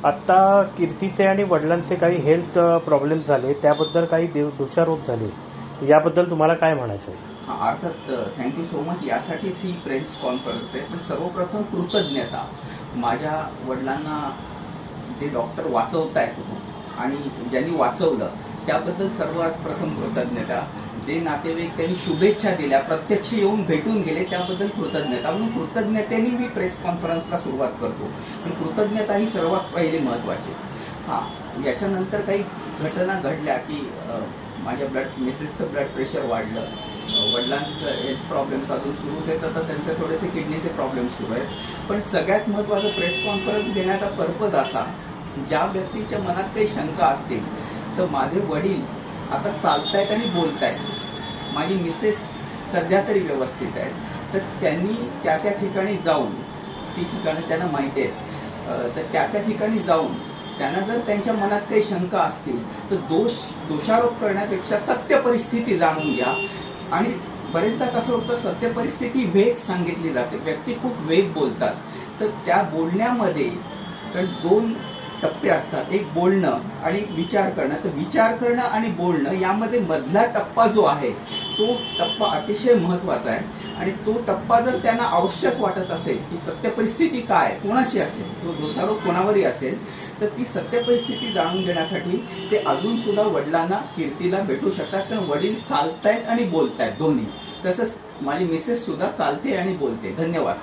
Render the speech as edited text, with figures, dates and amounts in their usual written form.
आत्ता कीर्तीचे आणि वडिलांचे काही हेल्थ प्रॉब्लेम झाले, त्याबद्दल काही दोषारोप झाले, याबद्दल तुम्हाला काय म्हणायचं आहे? हां, अर्थात थँक्यू सो मच. यासाठीच ही प्रेस कॉन्फरन्स आहे. पण सर्वप्रथम कृतज्ञता. माझ्या वडिलांना जे डॉक्टर वाचवत आहेत आणि ज्यांनी वाचवलं त्याबद्दल सर्वात प्रथम कृतज्ञता. जे नातेवाईक त्यांनी शुभेच्छा दिल्या, प्रत्यक्ष येऊन भेटून गेले, त्याबद्दल कृतज्ञता. म्हणून कृतज्ञतेने मी प्रेस कॉन्फरन्सला सुरुवात करतो. पण कृतज्ञता ही सर्वात पहिले महत्त्वाची. हां, याच्यानंतर काही घटना घडल्या की माझ्या मिसेसचं ब्लड प्रेशर वाढलं, वडिलांचं हेल्थ प्रॉब्लेम्स अजून सुरूच आहेत. आता त्यांचे थोडेसे किडनीचे प्रॉब्लेम सुरू आहेत. पण सगळ्यात महत्त्वाचं प्रेस कॉन्फरन्स घेण्याचा पर्पज असा, ज्या व्यक्तीच्या मनात काही शंका असतील तर माझे वडील आता चालतायत आणि बोलतायत, माझी मिसेस सध्या तरी व्यवस्थित आहेत, तर त्यांनी त्या त्या ठिकाणी जाऊन, ती ठिकाणं त्यांना माहिती आहेत, तर त्या त्या ठिकाणी जाऊन त्यांना जर त्यांच्या मनात काही शंका असतील तर दोषारोप करण्यापेक्षा सत्य परिस्थिती जाणून घ्या. आणि बरेचदा कसं होतं, सत्य परिस्थिती वेग सांगितली जाते, व्यक्ती खूप वेग बोलतात, तर त्या बोलण्यामध्ये कारण दोन टप्पे असतात, एक बोलणं आणि एक विचार करणं. तर विचार करणं आणि बोलणं यामध्ये मधला टप्पा जो आहे तो टप्पा अतिशय महत्त्वाचा आहे. आणि तो टप्पा जर त्यांना आवश्यक वाटत असेल की सत्य परिस्थिती काय कोणाची असेल, तो दोषारोप कोणावरही असेल, तर ती सत्य परिस्थिती जाणून घेण्यासाठी ते अजून सुद्धा वडिलांना, कीर्तीला भेटू शकतात. कारण वडील चालतायत आणि बोलतायत दोन्ही. तसंच माझी मिसेस सुद्धा चालते आणि बोलते. धन्यवाद.